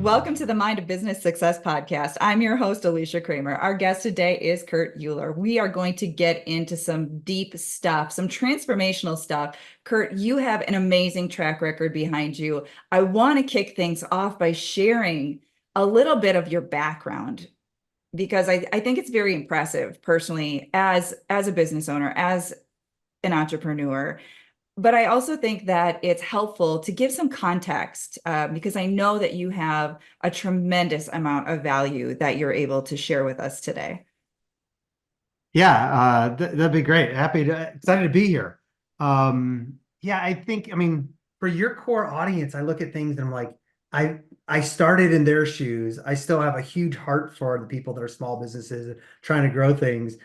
Welcome to the Mind of Business Success podcast. I'm your host, Alicia Cramer. Our guest today is Kurt Uhlir. We are going to get into some deep stuff, some transformational stuff. Kurt, you have an amazing track record behind you. I want to kick things off by sharing a little bit of your background because I think it's very impressive personally as a business owner, as an entrepreneur. But I also think that it's helpful to give some context because I know that you have a tremendous amount of value that you're able to share with us today. Yeah, that'd be great. Excited to be here. Yeah, I mean, for your core audience, I look at things and I'm like, I started in their shoes. I still have a huge heart for the people that are small businesses trying to grow things.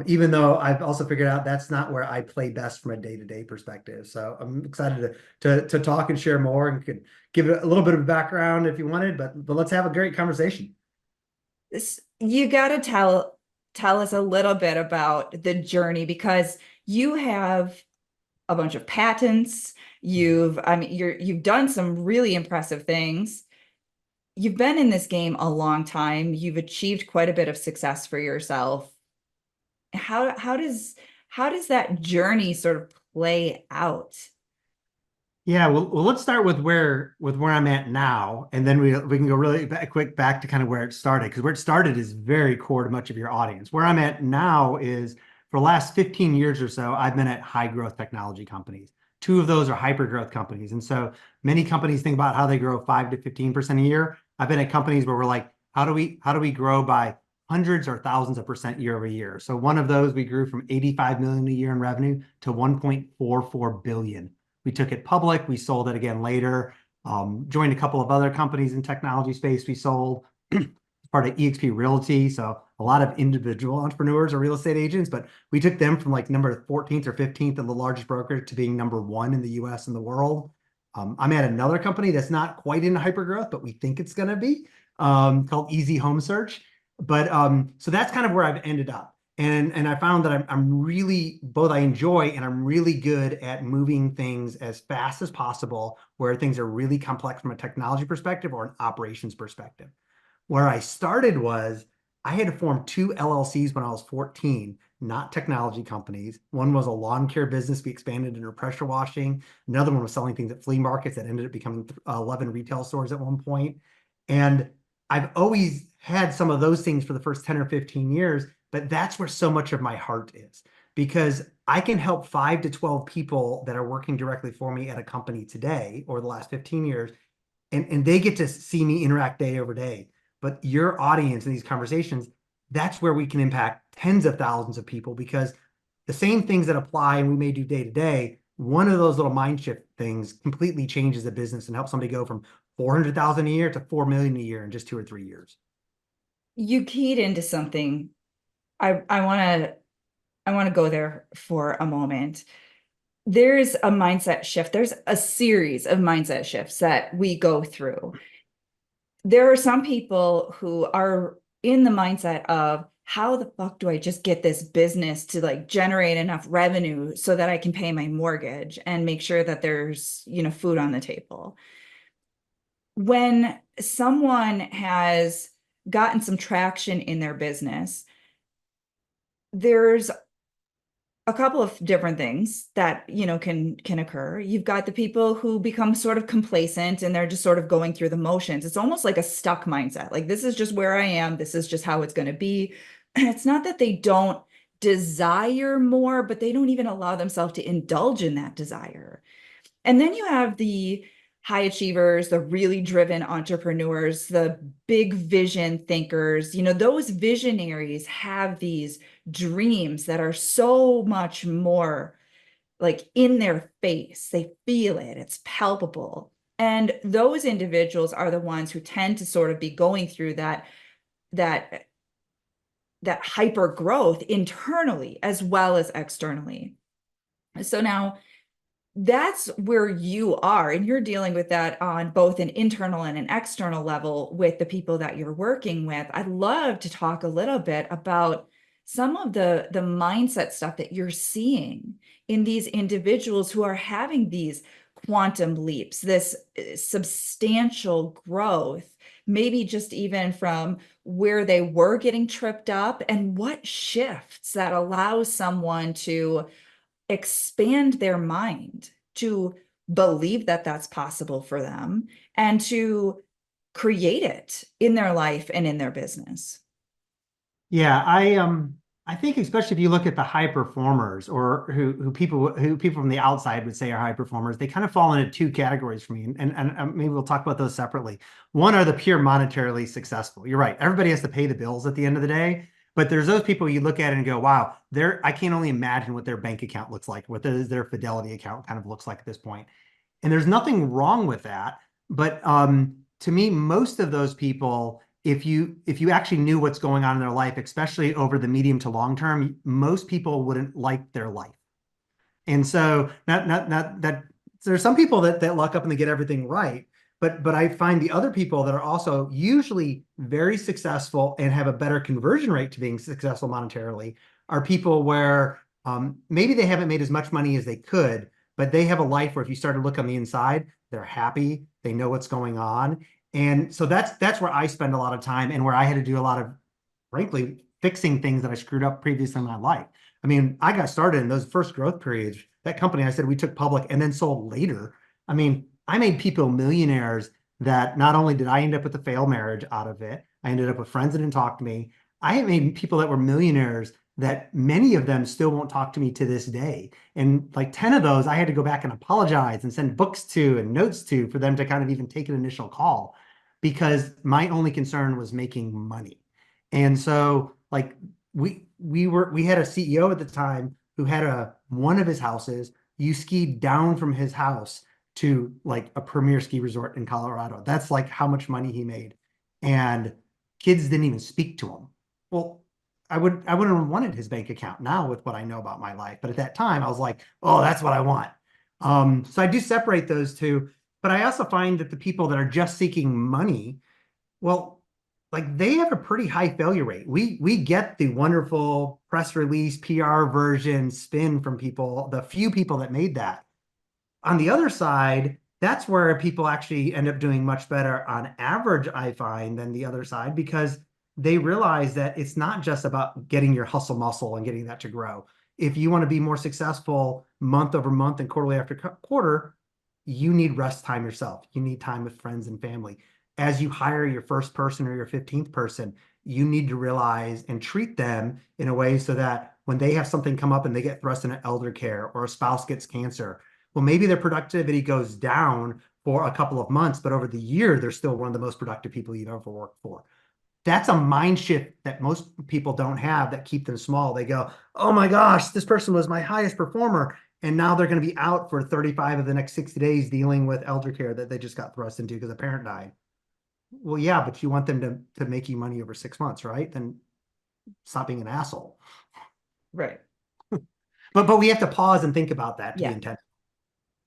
Even though I've also figured out that's not where I play best from a day-to-day perspective. So I'm excited to talk and share more and could give it a little bit of background if you wanted, but let's have a great conversation. You got to tell us a little bit about the journey because you have a bunch of patents. You've done some really impressive things. You've been in this game a long time. You've achieved quite a bit of success for yourself. How does that journey sort of play out? Yeah, well, let's start with where I'm at now, and then we can go really quick back to kind of where it started, because where it started is very core to much of your audience. Where I'm at now is for the last 15 years or so, I've been at high growth technology companies. Two of those are hyper growth companies, and so many companies think about how they grow 5 to 15% a year. I've been at companies where we're like, how do we grow by hundreds or thousands of percent year over year? So one of those we grew from 85 million a year in revenue to 1.44 billion. We took it public. We sold it again later. Joined a couple of other companies in technology space. We sold part of EXP Realty. So a lot of individual entrepreneurs or real estate agents, but we took them from like number 14th or 15th of the largest broker to being number one in the US and the world. I'm at another company that's not quite in hypergrowth, but we think it's going to be called Easy Home Search. But so that's kind of where I've ended up. And I found that I'm really both I enjoy and I'm really good at moving things as fast as possible where things are really complex from a technology perspective or an operations perspective. Where I started was I had to form two LLCs when I was 14, not technology companies. One was a lawn care business we expanded into pressure washing. Another one was selling things at flea markets that ended up becoming 11 retail stores at one point. And I've always had some of those things for the first 10 or 15 years, but that's where so much of my heart is because I can help 5 to 12 people that are working directly for me at a company today or the last 15 years, and they get to see me interact day over day. But your audience in these conversations, that's where we can impact tens of thousands of people because the same things that apply and we may do day to day, one of those little mind shift things completely changes the business and helps somebody go from 400,000 a year to 4 million a year in just 2 or 3 years. You keyed into something. I want to go there for a moment. There's a mindset shift. There's a series of mindset shifts that we go through. There are some people who are in the mindset of how the fuck do I just get this business to like generate enough revenue so that I can pay my mortgage and make sure that there's, food on the table. When someone has gotten some traction in their business, there's a couple of different things that can occur. You've got the people who become sort of complacent and they're just sort of going through the motions. It's almost like a stuck mindset. Like, this is just where I am. This is just how it's going to be. And it's not that they don't desire more, but they don't even allow themselves to indulge in that desire. And then you have the high achievers, the really driven entrepreneurs, the big vision thinkers. Those visionaries have these dreams that are so much more like in their face. They feel it, it's palpable. And those individuals are the ones who tend to sort of be going through that hyper growth internally as well as externally. So now that's where you are, and you're dealing with that on both an internal and an external level with the people that you're working with. I'd love to talk a little bit about some of the mindset stuff that you're seeing in these individuals who are having these quantum leaps, this substantial growth, maybe just even from where they were getting tripped up, and what shifts that allows someone to expand their mind, to believe that that's possible for them, and to create it in their life and in their business. Yeah, I think especially if you look at the high performers or who people from the outside would say are high performers, they kind of fall into two categories for me. And maybe we'll talk about those separately. One are the pure monetarily successful. You're right. Everybody has to pay the bills at the end of the day. But there's those people you look at it and go, wow, I can't only imagine what their bank account looks like, what their Fidelity account kind of looks like at this point. And there's nothing wrong with that. But to me, most of those people, if you actually knew what's going on in their life, especially over the medium to long term, most people wouldn't like their life. And so not that there's some people that luck up and they get everything right, but I find the other people that are also usually very successful and have a better conversion rate to being successful monetarily are people where maybe they haven't made as much money as they could, but they have a life where if you start to look on the inside, they're happy, they know what's going on. And so that's where I spend a lot of time and where I had to do a lot of, frankly, fixing things that I screwed up previously in my life. I mean, I got started in those first growth periods. That company I said we took public and then sold later. I mean, I made people millionaires that not only did I end up with a failed marriage out of it, I ended up with friends that didn't talk to me. I made people that were millionaires that many of them still won't talk to me to this day. And like 10 of those, I had to go back and apologize and send books to and notes to for them to kind of even take an initial call because my only concern was making money. And so like we had a CEO at the time who had one of his houses, you skied down from his house to like a premier ski resort in Colorado. That's like how much money he made. And kids didn't even speak to him. Well, I wouldn't have wanted his bank account now with what I know about my life. But at that time, I was like, oh, that's what I want. So I do separate those two. But I also find that the people that are just seeking money, well, like they have a pretty high failure rate. We get the wonderful press release, PR version spin from people, the few people that made that. On the other side, that's where people actually end up doing much better on average, I find, than the other side because they realize that it's not just about getting your hustle muscle and getting that to grow. If you want to be more successful month over month and quarterly after quarter, you need rest time yourself. You need time with friends and family. As you hire your first person or your 15th person, you need to realize and treat them in a way so that when they have something come up and they get thrust into elder care or a spouse gets cancer, well, maybe their productivity goes down for a couple of months, but over the year, they're still one of the most productive people you've ever worked for. That's a mind shift that most people don't have that keep them small. They go, oh my gosh, this person was my highest performer. And now they're going to be out for 35 of the next 60 days dealing with elder care that they just got thrust into because a parent died. Well, yeah, but you want them to make you money over 6 months, right? Then stop being an asshole. Right. But we have to pause and think about that to be Yeah. intentional.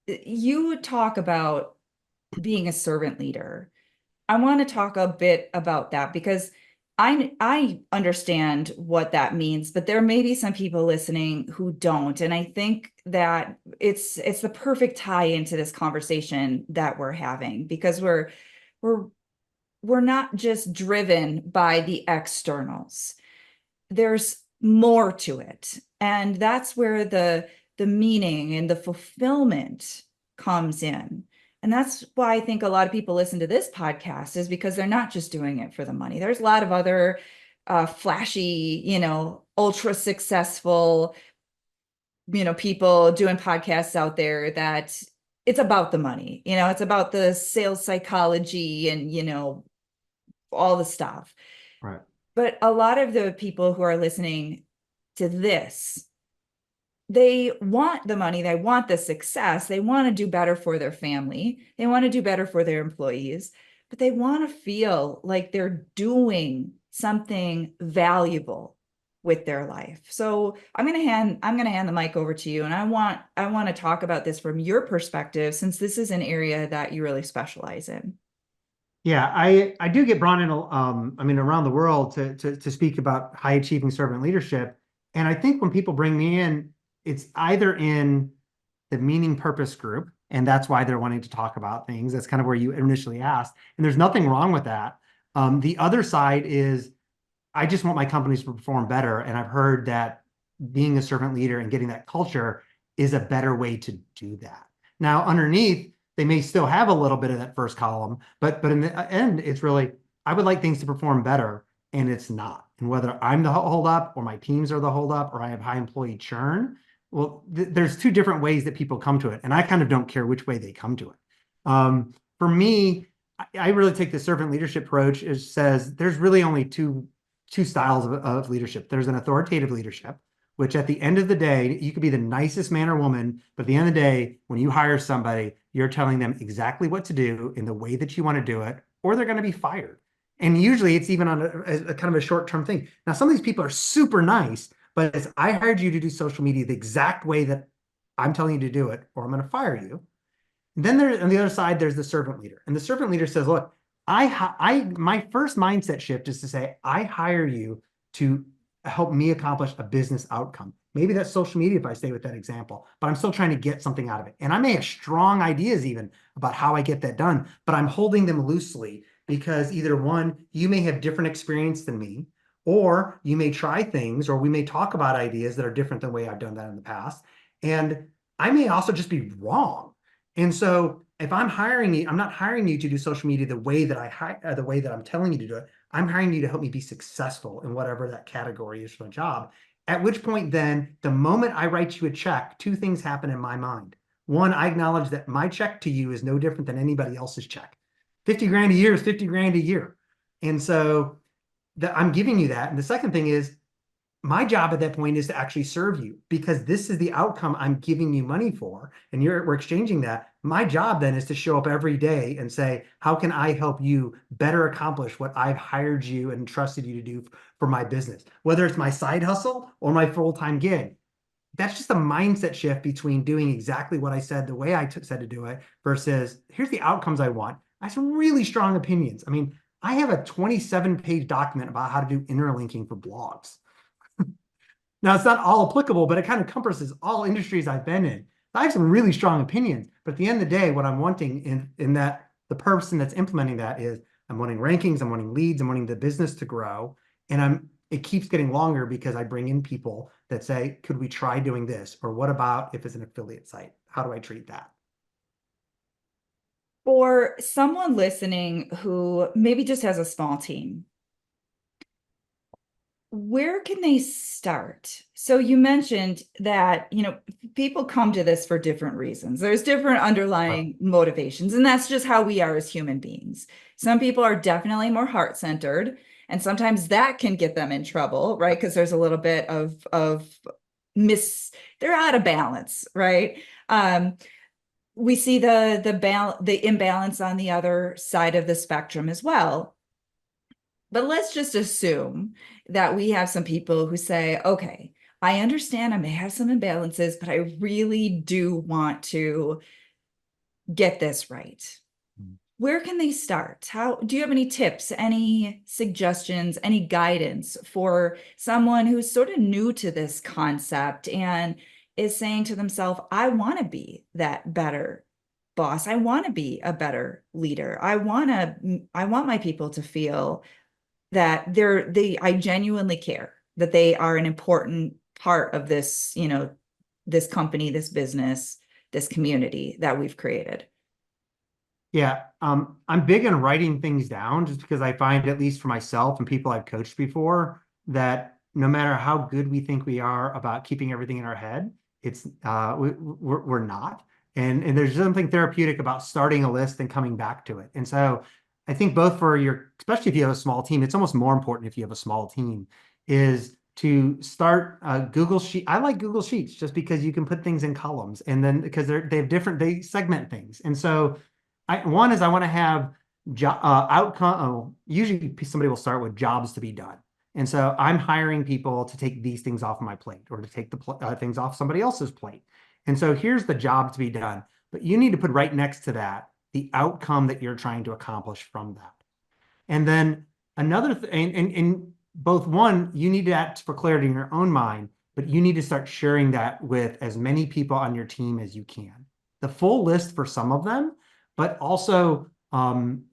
You talk about being a servant leader. I want to talk a bit about that because I understand what that means, but there may be some people listening who don't. And I think that it's the perfect tie into this conversation that we're having because we're we're not just driven by the externals. There's more to it. And that's where the meaning and the fulfillment comes in. And that's why I think a lot of people listen to this podcast is because they're not just doing it for the money. There's a lot of other flashy, ultra successful, people doing podcasts out there that it's about the money. It's about the sales psychology and, all the stuff. Right. But a lot of the people who are listening to this, they want the money, they want the success, they want to do better for their family, they want to do better for their employees, but they want to feel like they're doing something valuable with their life. So I'm going to hand the mic over to you, and I want to talk about this from your perspective, since this is an area that you really specialize in. Yeah, I do get brought in, I mean, around the world to speak about high achieving servant leadership. And I think when people bring me in, it's either in the meaning purpose group, And that's why they're wanting to talk about things. That's kind of where you initially asked. And there's nothing wrong with that. The other side is I just want my companies to perform better. And I've heard that being a servant leader and getting that culture is a better way to do that. Now, underneath, they may still have a little bit of that first column, but in the end, it's really, I would like things to perform better, and it's not. And whether I'm the holdup or my teams are the holdup or I have high employee churn, well, there's two different ways that people come to it. And I kind of don't care which way they come to it. For me, I really take the servant leadership approach. It says there's really only two styles of leadership. There's an authoritative leadership, which at the end of the day, you could be the nicest man or woman, but at the end of the day, when you hire somebody, you're telling them exactly what to do in the way that you want to do it, or they're going to be fired. And usually it's even on a kind of a short-term thing. Now, some of these people are super nice, but it's, I hired you to do social media the exact way that I'm telling you to do it, or I'm going to fire you. And then there, on the other side, there's the servant leader. And the servant leader says, look, my first mindset shift is to say, I hire you to help me accomplish a business outcome. Maybe that's social media if I stay with that example, but I'm still trying to get something out of it. And I may have strong ideas even about how I get that done, but I'm holding them loosely because either one, you may have different experience than me, or you may try things, or we may talk about ideas that are different than the way I've done that in the past. And I may also just be wrong. And so if I'm hiring you, I'm not hiring you to do social media the way that the way that I'm telling you to do it. I'm hiring you to help me be successful in whatever that category is for my job. At which point, then, the moment I write you a check, two things happen in my mind. One, I acknowledge that my check to you is no different than anybody else's check. 50 grand a year is 50 grand a year. And so I'm giving you that. And the second thing is, my job at that point is to actually serve you because this is the outcome I'm giving you money for, and we're exchanging that. My job then is to show up every day and say, how can I help you better accomplish what I've hired you and trusted you to do for my business, whether it's my side hustle or my full-time gig. That's just a mindset shift between doing exactly what I said the way I said to do it versus here's the outcomes I want. I have some really strong opinions. I mean, I have a 27-page document about how to do interlinking for blogs. Now, it's not all applicable, but it kind of encompasses all industries I've been in. I have some really strong opinions, but at the end of the day, what I'm wanting in that the person that's implementing that is I'm wanting rankings, I'm wanting leads, I'm wanting the business to grow. And it keeps getting longer because I bring in people that say, could we try doing this? Or what about if it's an affiliate site? How do I treat that? For someone listening who maybe just has a small team, where can they start? So you mentioned that, people come to this for different reasons. There's different underlying motivations, and that's just how we are as human beings. Some people are definitely more heart-centered, and sometimes that can get them in trouble, right? Because there's a little bit of they're out of balance, right? We see the imbalance on the other side of the spectrum as well. But let's just assume that we have some people who say, okay, I understand I may have some imbalances, but I really do want to get this right. Where can they start? Do you have any tips, any suggestions, any guidance for someone who's sort of new to this concept and is saying to themselves, I want to be that better boss. I want to be a better leader. I want my people to feel that I genuinely care, that they are an important part of this, this company, this business, this community that we've created. Yeah, I'm big on writing things down just because I find, at least for myself and people I've coached before, that no matter how good we think we are about keeping everything in our head, it's we're not. And there's something therapeutic about starting a list and coming back to it. And so I think both for especially if you have a small team, it's almost more important if you have a small team, is to start Google Sheet. I like Google Sheets just because you can put things in columns, and then because they segment things. And so one is I want to have outcome. Usually somebody will start with jobs to be done. And so I'm hiring people to take these things off my plate or to take the things off somebody else's plate. And so here's the job to be done. But you need to put right next to that the outcome that you're trying to accomplish from that. And then another thing, and both one, you need that for clarity in your own mind, but you need to start sharing that with as many people on your team as you can. the full list for some of them, but also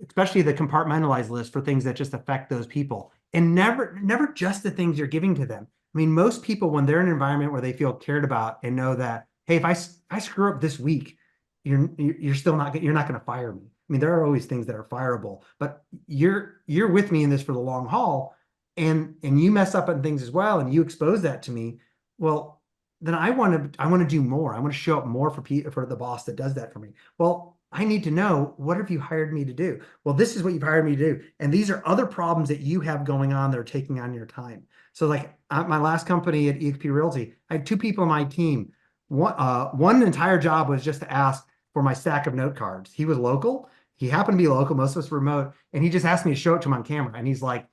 especially the compartmentalized list for things that just affect those people, and never just the things you're giving to them. I mean, most people, when they're in an environment where they feel cared about and know that, hey, if I screw up this week, you're still not you're not going to fire me. I mean, there are always things that are fireable, but you're with me in this for the long haul, and you mess up on things as well, and you expose that to me. Well, then I want to do more. I want to show up more for the boss that does that for me. Well, I need to know, what have you hired me to do? Well, this is what you've hired me to do, and these are other problems that you have going on that are taking on your time. So, like at my last company at EXP Realty, I had two people on my team. One entire job was just to ask for my stack of note cards. He was local. He happened to be local. Most of us were remote, and he just asked me to show it to him on camera. And he's like,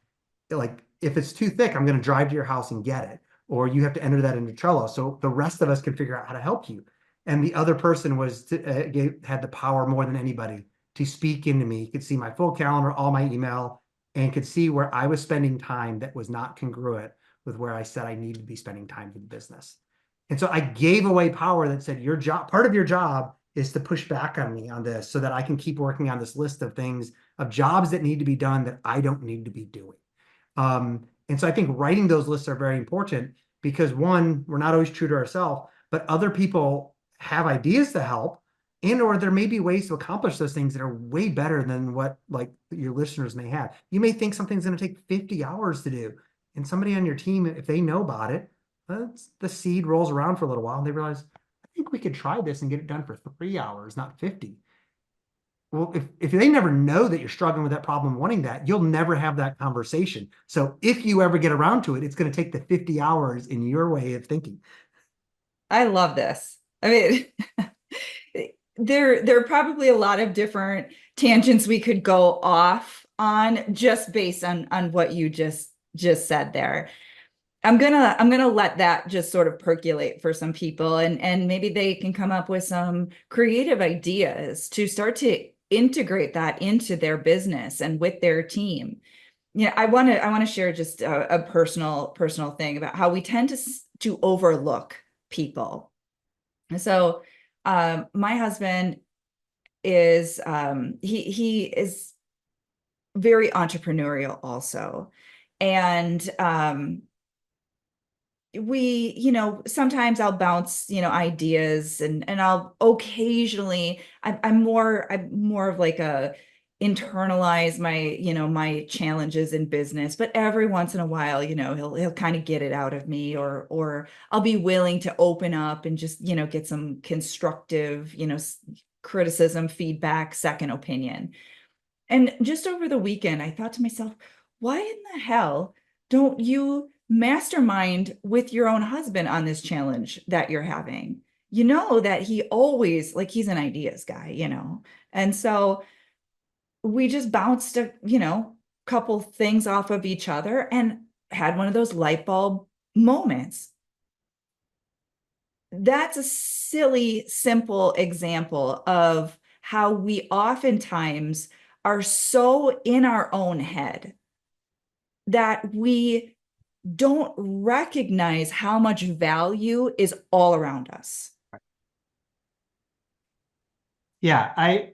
if it's too thick, I'm going to drive to your house and get it, or you have to enter that into Trello so the rest of us can figure out how to help you. And the other person had the power more than anybody to speak into me. He could see my full calendar, all my email, and could see where I was spending time that was not congruent with where I said I needed to be spending time for the business. And so I gave away power that said, your job, part of your job is to push back on me on this so that I can keep working on this list of things, of jobs that need to be done that I don't need to be doing. And so I think writing those lists are very important because, one, we're not always true to ourselves, but other people have ideas to help, and or there may be ways to accomplish those things that are way better than what like your listeners may have. You may think something's going to take 50 hours to do, and somebody on your team, if they know about it, the seed rolls around for a little while and they realize, I think we could try this and get it done for 3 hours, not 50. Well, if they never know that you're struggling with that problem, wanting that, you'll never have that conversation. So if you ever get around to it, it's going to take the 50 hours in your way of thinking. I love this. I mean, there are probably a lot of different tangents we could go off on just based on what you just said there. I'm gonna let that just sort of percolate for some people, and maybe they can come up with some creative ideas to start to integrate that into their business and with their team. Yeah, I want to share just a personal thing about how we tend to overlook people. So, my husband is he is very entrepreneurial also, and we, sometimes I'll bounce, ideas, and I'll occasionally, I'm more of like a internalize my, my challenges in business, but every once in a while, he'll kind of get it out of me, or I'll be willing to open up and just, get some constructive, criticism, feedback, second opinion. And just over the weekend, I thought to myself, why in the hell don't you mastermind with your own husband on this challenge that you're having? You know that he always, like, he's an ideas guy, And so we just bounced couple things off of each other and had one of those light bulb moments. That's a silly, simple example of how we oftentimes are so in our own head that we don't recognize how much value is all around us. Yeah, I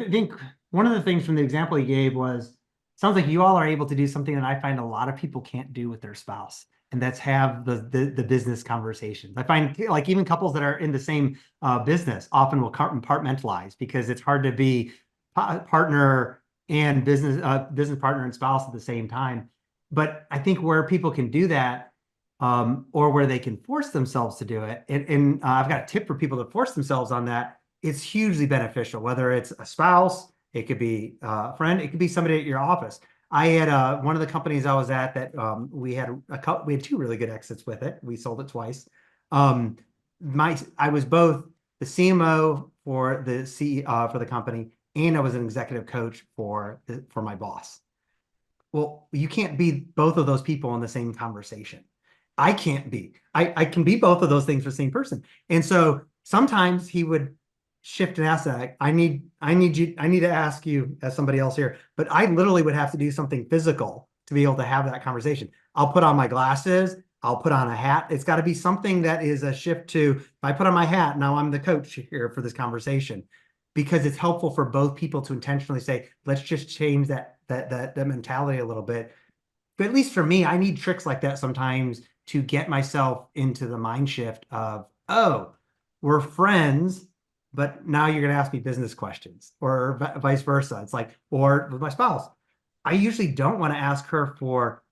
think one of the things from the example you gave was, sounds like you all are able to do something that I find a lot of people can't do with their spouse, and that's have the business conversations. I find like even couples that are in the same business often will compartmentalize because it's hard to be partner and business partner and spouse at the same time. But I think where people can do that, or where they can force themselves to do it, and I've got a tip for people to force themselves on that. It's hugely beneficial, whether it's a spouse, it could be a friend, it could be somebody at your office. I had one of the companies I was at that we had two really good exits with it. We sold it twice. I was both the CMO for the company, and I was an executive coach for my boss. Well, you can't be both of those people in the same conversation. I can't be. I can be both of those things for the same person. And so sometimes he would shift and ask that. I need to ask you as somebody else here, but I literally would have to do something physical to be able to have that conversation. I'll put on my glasses. I'll put on a hat. It's got to be something that is a shift to, if I put on my hat, now I'm the coach here for this conversation, because it's helpful for both people to intentionally say, let's just change that mentality a little bit. But at least for me, I need tricks like that sometimes to get myself into the mind shift of, oh, we're friends, but now you're going to ask me business questions, or vice versa. It's like, or with my spouse, I usually don't want to ask her for,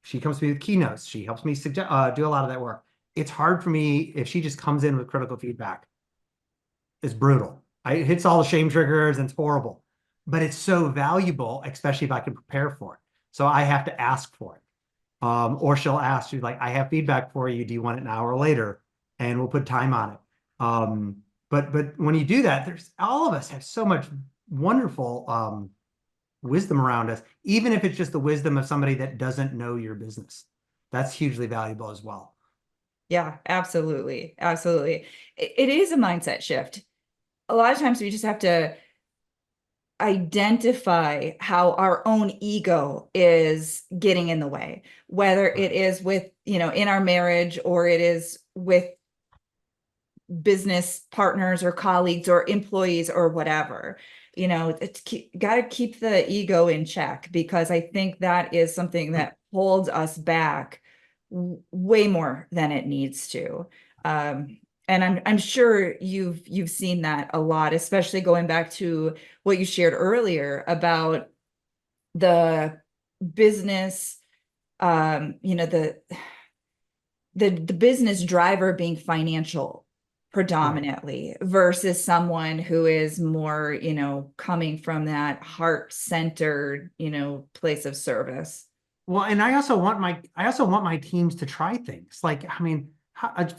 she comes to me with keynotes. She helps me suggest, do a lot of that work. It's hard for me if she just comes in with critical feedback. It's brutal. It hits all the shame triggers and it's horrible, but it's so valuable, especially if I can prepare for it. So I have to ask for it. Or she'll ask you, like, I have feedback for you. Do you want it now or later? And we'll put time on it. But when you do that, there's all of us have so much wonderful wisdom around us, even if it's just the wisdom of somebody that doesn't know your business. That's hugely valuable as well. Yeah, absolutely. Absolutely. It is a mindset shift. A lot of times we just have to identify how our own ego is getting in the way, whether it is with, in our marriage, or it is with business partners or colleagues or employees or whatever. It's got to keep the ego in check, because I think that is something that holds us back way more than it needs to. And I'm sure you've seen that a lot, especially going back to what you shared earlier about the business, the business driver being financial Right. predominantly versus someone who is more, coming from that heart-centered, place of service. Well, and I also want my teams to try things. Like, I mean,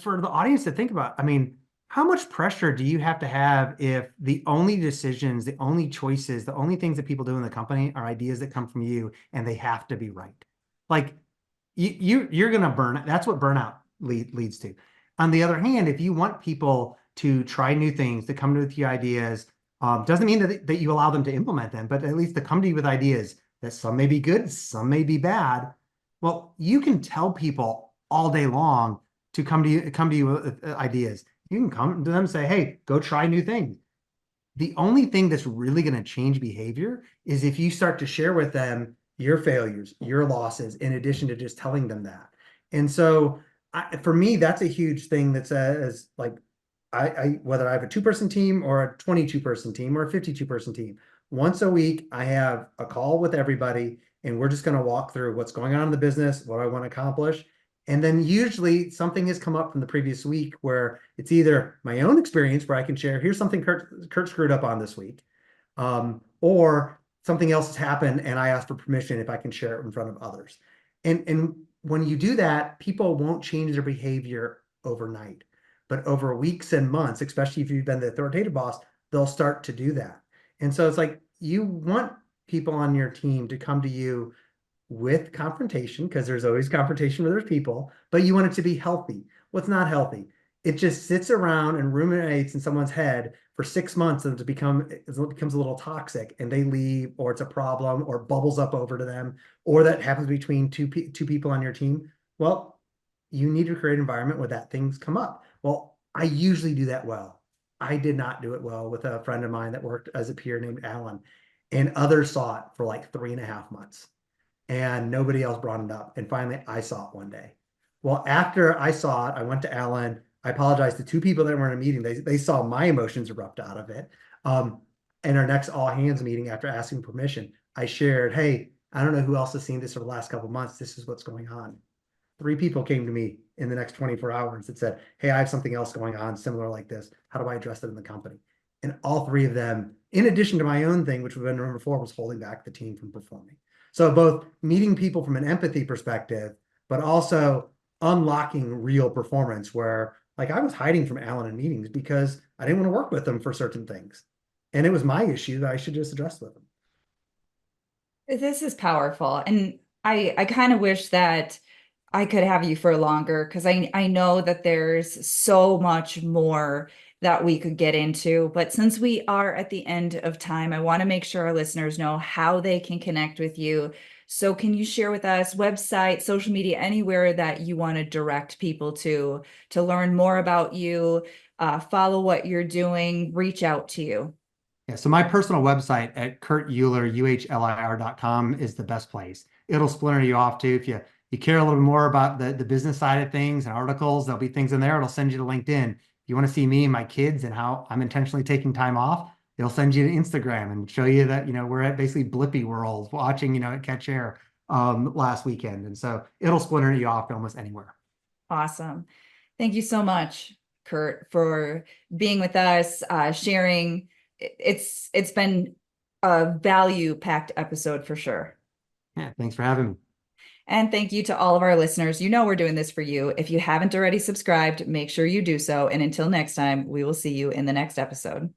for the audience to think about, I mean, how much pressure do you have if the only decisions, the only choices, the only things that people do in the company are ideas that come from you and they have to be right? Like, you're gonna burn. That's what burnout leads to. On the other hand, if you want people to try new things, to come to with you ideas, doesn't mean that you allow them to implement them, but at least to come to you with ideas that some may be good, some may be bad. Well, you can tell people all day long to come to you with ideas. You can come to them and say, "Hey, go try new things." The only thing that's really going to change behavior is if you start to share with them your failures, your losses, in addition to just telling them that. And so, for me, that's a huge thing that says, like, whether I have a 2-person team or a 22-person team or a 52-person team, once a week I have a call with everybody, and we're just going to walk through what's going on in the business, what I want to accomplish. And then usually something has come up from the previous week where it's either my own experience where I can share, here's something Kurt screwed up on this week, or something else has happened and I ask for permission if I can share it in front of others. And when you do that, people won't change their behavior overnight, but over weeks and months, especially if you've been the authoritative boss, they'll start to do that. And so it's like, you want people on your team to come to you with confrontation, because there's always confrontation with other people, but you want it to be healthy. What's not healthy? It just sits around and ruminates in someone's head for 6 months, and it becomes a little toxic, and they leave, or it's a problem, or bubbles up over to them, or that happens between two people on your team. Well, you need to create an environment where that things come up. Well, I usually do that well. I did not do it well with a friend of mine that worked as a peer named Alan, and others saw it for like 3.5 months and nobody else brought it up. And finally, I saw it one day. Well, after I saw it, I went to Alan. I apologized to 2 people that were in a meeting. They saw my emotions erupt out of it. In our next all hands meeting, after asking permission, I shared, "Hey, I don't know who else has seen this over the last couple of months. This is what's going on." 3 people came to me in the next 24 hours that said, "Hey, I have something else going on similar like this. How do I address it in the company?" And all 3 of them, in addition to my own thing, which would have been number 4, was holding back the team from performing. So both meeting people from an empathy perspective, but also unlocking real performance where, like, I was hiding from Alan in meetings because I didn't want to work with them for certain things. And it was my issue that I should just address with them. This is powerful. And I kind of wish that I could have you for longer, because I know that there's so much more that we could get into. But since we are at the end of time, I want to make sure our listeners know how they can connect with you. So can you share with us website, social media, anywhere that you want to direct people to learn more about you, follow what you're doing, reach out to you? Yeah, so my personal website at Kurt Uhlir, UHLIR.com is the best place. It'll splinter you off too. If you care a little more about the business side of things and articles, there'll be things in there. It'll send you to LinkedIn. If you want to see me and my kids and how I'm intentionally taking time off, it'll send you to Instagram and show you that, we're at basically Blippy World watching, at Catch Air last weekend. And so it'll splinter you off almost anywhere. Awesome. Thank you so much, Kurt, for being with us, sharing. It's been a value-packed episode for sure. Yeah, thanks for having me. And thank you to all of our listeners. You know we're doing this for you. If you haven't already subscribed, make sure you do so. And until next time, we will see you in the next episode.